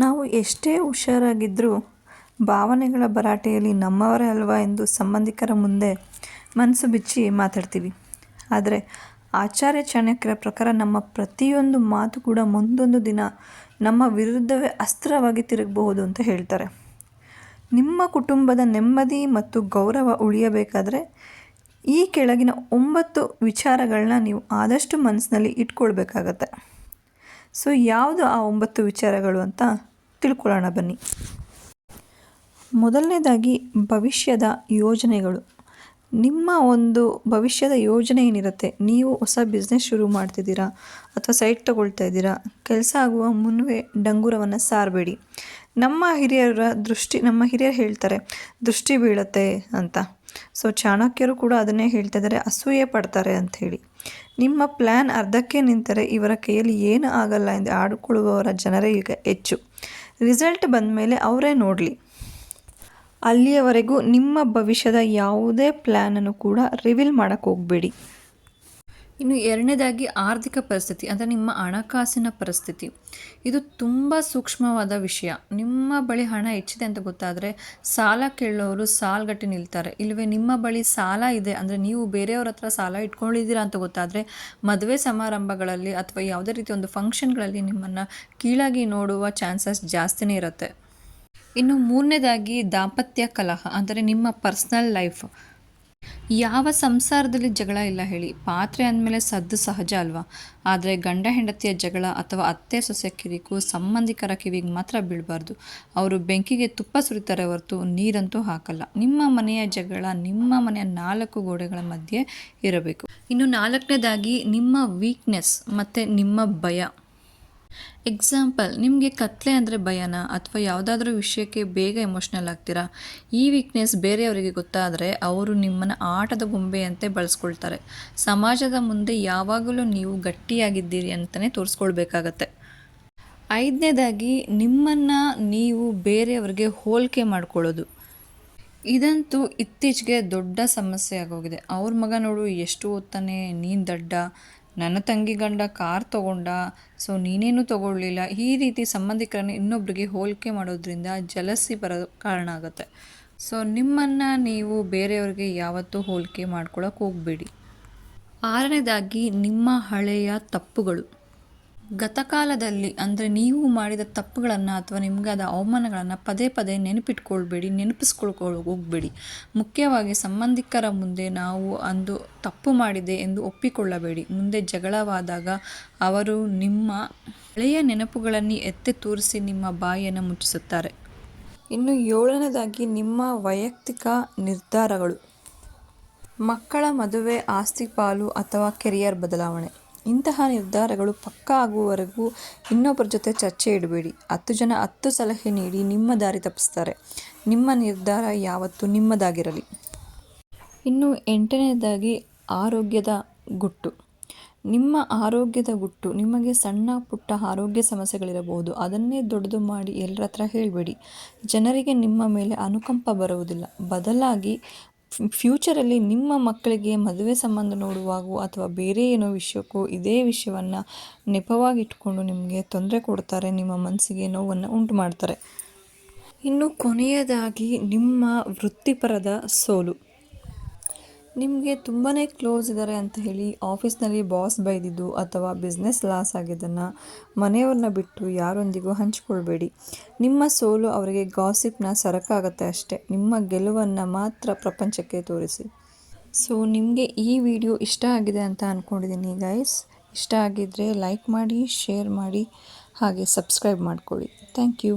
ನಾವು ಎಷ್ಟೇ ಹುಷಾರಾಗಿದ್ದರೂ ಭಾವನೆಗಳ ಭರಾಟೆಯಲ್ಲಿ ನಮ್ಮವರೇ ಅಲ್ವಾ ಎಂದು ಸಂಬಂಧಿಕರ ಮುಂದೆ ಮನಸ್ಸು ಬಿಚ್ಚಿ ಮಾತಾಡ್ತೀವಿ. ಆದರೆ ಆಚಾರ್ಯ ಚಾಣಕ್ಯರ ಪ್ರಕಾರ ನಮ್ಮ ಪ್ರತಿಯೊಂದು ಮಾತು ಕೂಡ ಮುಂದೊಂದು ದಿನ ನಮ್ಮ ವಿರುದ್ಧವೇ ಅಸ್ತ್ರವಾಗಿ ತಿರುಗಬಹುದು ಅಂತ ಹೇಳ್ತಾರೆ. ನಿಮ್ಮ ಕುಟುಂಬದ ನೆಮ್ಮದಿ ಮತ್ತು ಗೌರವ ಉಳಿಯಬೇಕಾದರೆ ಈ ಕೆಳಗಿನ 9 ವಿಚಾರಗಳನ್ನ ನೀವು ಆದಷ್ಟು ಮನಸ್ಸಿನಲ್ಲಿ ಇಟ್ಕೊಳ್ಬೇಕಾಗತ್ತೆ. ಸೊ ಯಾವುದು ಆ 9 ವಿಚಾರಗಳು ಅಂತ ತಿಳ್ಕೊಳ್ಳೋಣ ಬನ್ನಿ. ಮೊದಲನೇದಾಗಿ ಭವಿಷ್ಯದ ಯೋಜನೆಗಳು. ನಿಮ್ಮ ಒಂದು ಭವಿಷ್ಯದ ಯೋಜನೆ ಏನಿರುತ್ತೆ, ನೀವು ಹೊಸ ಬಿಸ್ನೆಸ್ ಶುರು ಮಾಡ್ತಿದ್ದೀರಾ ಅಥವಾ ಸೈಟ್ ತೊಗೊಳ್ತಾ ಇದ್ದೀರಾ, ಕೆಲಸ ಆಗುವ ಮುನ್ನವೇ ಡಂಗೂರವನ್ನು ಸಾರಬೇಡಿ. ನಮ್ಮ ಹಿರಿಯರು ಹೇಳ್ತಾರೆ ದೃಷ್ಟಿ ಬೀಳುತ್ತೆ ಅಂತ. ಸೊ ಚಾಣಕ್ಯರು ಕೂಡ ಅದನ್ನೇ ಹೇಳ್ತಾ ಇದ್ದಾರೆ, ಅಸೂಯೆ ಪಡ್ತಾರೆ ಅಂಥೇಳಿ. ನಿಮ್ಮ ಪ್ಲ್ಯಾನ್ ಅರ್ಧಕ್ಕೆ ನಿಂತರೆ ಇವರ ಕೈಯಲ್ಲಿ ಏನು ಆಗಲ್ಲ ಎಂದು ಆಡಿಕೊಳ್ಳುವವರ ಜನರೇ ಈಗ ಹೆಚ್ಚು. ರಿಸಲ್ಟ್ ಬಂದ ಮೇಲೆ ಅವರೇ ನೋಡಲಿ. ಅಲ್ಲಿಯವರೆಗೂ ನಿಮ್ಮ ಭವಿಷ್ಯದ ಯಾವುದೇ ಪ್ಲ್ಯಾನನ್ನು ಕೂಡ ರಿವೀಲ್ ಮಾಡೋಕ್ಕೆ ಹೋಗಬೇಡಿ. ಇನ್ನು ಎರಡನೇದಾಗಿ ಆರ್ಥಿಕ ಪರಿಸ್ಥಿತಿ, ಅಂದರೆ ನಿಮ್ಮ ಹಣಕಾಸಿನ ಪರಿಸ್ಥಿತಿ. ಇದು ತುಂಬ ಸೂಕ್ಷ್ಮವಾದ ವಿಷಯ. ನಿಮ್ಮ ಬಳಿ ಹಣ ಹೆಚ್ಚಿದೆ ಅಂತ ಗೊತ್ತಾದರೆ ಸಾಲ ಕೇಳೋರು ಸಾಲಗಟ್ಟಿ ನಿಲ್ತಾರೆ. ಇಲ್ಲವೇ ನಿಮ್ಮ ಬಳಿ ಸಾಲ ಇದೆ ಅಂದರೆ ನೀವು ಬೇರೆಯವ್ರ ಹತ್ರ ಸಾಲ ಇಟ್ಕೊಂಡಿದ್ದೀರಾ ಅಂತ ಗೊತ್ತಾದರೆ ಮದುವೆ ಸಮಾರಂಭಗಳಲ್ಲಿ ಅಥವಾ ಯಾವುದೇ ರೀತಿ ಒಂದು ಫಂಕ್ಷನ್ಗಳಲ್ಲಿ ನಿಮ್ಮನ್ನು ಕೀಳಾಗಿ ನೋಡುವ ಚಾನ್ಸಸ್ ಜಾಸ್ತಿನೇ ಇರುತ್ತೆ. ಇನ್ನು ಮೂರನೇದಾಗಿ ದಾಂಪತ್ಯ ಕಲಹ, ಅಂದರೆ ನಿಮ್ಮ ಪರ್ಸ್ನಲ್ ಲೈಫ್. ಯಾವ ಸಂಸಾರದಲ್ಲಿ ಜಗಳ ಇಲ್ಲ ಹೇಳಿ? ಪಾತ್ರೆ ಅಂದಮೇಲೆ ಸದ್ದು ಸಹಜ ಅಲ್ವಾ? ಆದರೆ ಗಂಡ ಹೆಂಡತಿಯ ಜಗಳ ಅಥವಾ ಅತ್ತೆ ಸೊಸೆ ಕಿರಿಕು ಸಂಬಂಧಿಕರ ಕಿವಿಗೆ ಮಾತ್ರ ಬೀಳಬಾರ್ದು. ಅವರು ಬೆಂಕಿಗೆ ತುಪ್ಪ ಸುರಿತಾರೆ ಹೊರತು ನೀರಂತೂ ಹಾಕಲ್ಲ. ನಿಮ್ಮ ಮನೆಯ ಜಗಳ ನಿಮ್ಮ ಮನೆಯ 4 ಗೋಡೆಗಳ ಮಧ್ಯೆ ಇರಬೇಕು. ಇನ್ನು ನಾಲ್ಕನೇದಾಗಿ ನಿಮ್ಮ ವೀಕ್ನೆಸ್ ಮತ್ತು ನಿಮ್ಮ ಭಯ. ಎಕ್ಸಾಂಪಲ್, ನಿಮಗೆ ಕತ್ಲೆ ಅಂದರೆ ಭಯನಾ ಅಥವಾ ಯಾವುದಾದ್ರೂ ವಿಷಯಕ್ಕೆ ಬೇಗ ಎಮೋಷ್ನಲ್ ಆಗ್ತೀರಾ? ಈ ವೀಕ್ನೆಸ್ ಬೇರೆಯವರಿಗೆ ಗೊತ್ತಾದರೆ ಅವರು ನಿಮ್ಮನ್ನು ಆಟದ ಗೊಂಬೆಯಂತೆ ಬಳಸ್ಕೊಳ್ತಾರೆ. ಸಮಾಜದ ಮುಂದೆ ಯಾವಾಗಲೂ ನೀವು ಗಟ್ಟಿಯಾಗಿದ್ದೀರಿ ಅಂತಲೇ ತೋರಿಸ್ಕೊಳ್ಬೇಕಾಗತ್ತೆ. ಐದನೇದಾಗಿ ನಿಮ್ಮನ್ನು ನೀವು ಬೇರೆಯವರಿಗೆ ಹೋಲಿಕೆ ಮಾಡ್ಕೊಳ್ಳೋದು. ಇದಂತೂ ಇತ್ತೀಚೆಗೆ ದೊಡ್ಡ ಸಮಸ್ಯೆ ಆಗೋಗಿದೆ. ಅವ್ರ ಮಗ ನೋಡು ಎಷ್ಟು ಓದ್ತಾನೆ, ನೀನು ದಡ್ಡ, ನನ್ನ ತಂಗಿ ಗಂಡ ಕಾರ್ ತೊಗೊಂಡ, ಸೊ ನೀನೇನು ತೊಗೊಳ್ಳಿಲ್ಲ. ಈ ರೀತಿ ಸಂಬಂಧಿಕರನ್ನು ಇನ್ನೊಬ್ಬರಿಗೆ ಹೋಲಿಕೆ ಮಾಡೋದ್ರಿಂದ ಜಲಸಿ ಬರೋದು ಕಾರಣ ಆಗುತ್ತೆ. ಸೊ ನಿಮ್ಮನ್ನು ನೀವು ಬೇರೆಯವ್ರಿಗೆ ಯಾವತ್ತೂ ಹೋಲಿಕೆ ಮಾಡ್ಕೊಳ್ಳೋಕೆ ಹೋಗಬೇಡಿ. ಆರನೇದಾಗಿ ನಿಮ್ಮ ಹಳೆಯ ತಪ್ಪುಗಳು. ಗತಕಾಲದಲ್ಲಿ ಅಂದರೆ ನೀವು ಮಾಡಿದ ತಪ್ಪುಗಳನ್ನು ಅಥವಾ ನಿಮಗಾದ ಅವಮಾನಗಳನ್ನು ಪದೇ ಪದೇ ನೆನಪಿಸ್ಕೊಳ್ಕೊಳ್ಳೋ ಹೋಗಬೇಡಿ. ಮುಖ್ಯವಾಗಿ ಸಂಬಂಧಿಕರ ಮುಂದೆ ನಾವು ಅಂದು ತಪ್ಪು ಮಾಡಿದೆ ಎಂದು ಒಪ್ಪಿಕೊಳ್ಳಬೇಡಿ. ಮುಂದೆ ಜಗಳವಾದಾಗ ಅವರು ನಿಮ್ಮ ಹಳೆಯ ನೆನಪುಗಳನ್ನು ಎತ್ತಿ ತೋರಿಸಿ ನಿಮ್ಮ ಬಾಯಿಯನ್ನು ಮುಚ್ಚಿಸುತ್ತಾರೆ. ಇನ್ನು ಏಳನೇದಾಗಿ ನಿಮ್ಮ ವೈಯಕ್ತಿಕ ನಿರ್ಧಾರಗಳು. ಮಕ್ಕಳ ಮದುವೆ, ಆಸ್ತಿ ಪಾಲು ಅಥವಾ ಕೆರಿಯರ್ ಬದಲಾವಣೆ. ಇಂತಹ ನಿರ್ಧಾರಗಳು ಪಕ್ಕಾ ಆಗುವವರೆಗೂ ಇನ್ನೊಬ್ಬರ ಜೊತೆ ಚರ್ಚೆ ಇಡಬೇಡಿ. 10 ಜನ 10 ಸಲಹೆ ನೀಡಿ ನಿಮ್ಮ ದಾರಿ ತಪ್ಪಿಸ್ತಾರೆ. ನಿಮ್ಮ ನಿರ್ಧಾರ ಯಾವತ್ತೂ ನಿಮ್ಮದಾಗಿರಲಿ. ಇನ್ನು 8ನೇದಾಗಿ ಆರೋಗ್ಯದ ಗುಟ್ಟು. ನಿಮ್ಮ ಆರೋಗ್ಯದ ಗುಟ್ಟು. ನಿಮಗೆ ಸಣ್ಣ ಪುಟ್ಟ ಆರೋಗ್ಯ ಸಮಸ್ಯೆಗಳಿರಬಹುದು, ಅದನ್ನೇ ದೊಡ್ಡದು ಮಾಡಿ ಎಲ್ಲರ ಹತ್ರ ಹೇಳಬೇಡಿ. ಜನರಿಗೆ ನಿಮ್ಮ ಮೇಲೆ ಅನುಕಂಪ ಬರುವುದಿಲ್ಲ. ಬದಲಾಗಿ ಫ್ಯೂಚರಲ್ಲಿ ನಿಮ್ಮ ಮಕ್ಕಳಿಗೆ ಮದುವೆ ಸಂಬಂಧ ನೋಡುವಾಗೂ ಅಥವಾ ಬೇರೆ ಏನೋ ವಿಷಯಕ್ಕೂ ಇದೇ ವಿಷಯವನ್ನು ನೆಪವಾಗಿಟ್ಕೊಂಡು ನಿಮಗೆ ತೊಂದರೆ ಕೊಡ್ತಾರೆ, ನಿಮ್ಮ ಮನಸ್ಸಿಗೆ ನೋವನ್ನು ಉಂಟು ಮಾಡ್ತಾರೆ. ಇನ್ನು ಕೊನೆಯದಾಗಿ ನಿಮ್ಮ ವೃತ್ತಿಪರದ ಸೋಲು. ನಿಮಗೆ ತುಂಬಾ ಕ್ಲೋಸ್ ಇದ್ದಾರೆ ಅಂತ ಹೇಳಿ ಆಫೀಸ್ನಲ್ಲಿ ಬಾಸ್ ಬೈದಿದ್ದು ಅಥವಾ ಬಿಸ್ನೆಸ್ ಲಾಸ್ ಆಗಿದ್ದನ್ನು ಮನೆಯವ್ರನ್ನ ಬಿಟ್ಟು ಯಾರೊಂದಿಗೂ ಹಂಚಿಕೊಳ್ಬೇಡಿ. ನಿಮ್ಮ ಸೋಲು ಅವರಿಗೆ ಗಾಸಿಪ್ನ ಸರಕಾಗತ್ತೆ ಅಷ್ಟೇ. ನಿಮ್ಮ ಗೆಲುವನ್ನು ಮಾತ್ರ ಪ್ರಪಂಚಕ್ಕೆ ತೋರಿಸಿ. ಸೊ ನಿಮಗೆ ಈ ವಿಡಿಯೋ ಇಷ್ಟ ಆಗಿದೆ ಅಂತ ಅಂದ್ಕೊಂಡಿದ್ದೀನಿ ಗೈಸ್. ಇಷ್ಟ ಆಗಿದ್ದರೆ ಲೈಕ್ ಮಾಡಿ, ಶೇರ್ ಮಾಡಿ, ಹಾಗೆ ಸಬ್ಸ್ಕ್ರೈಬ್ ಮಾಡ್ಕೊಳ್ಳಿ. Thank you.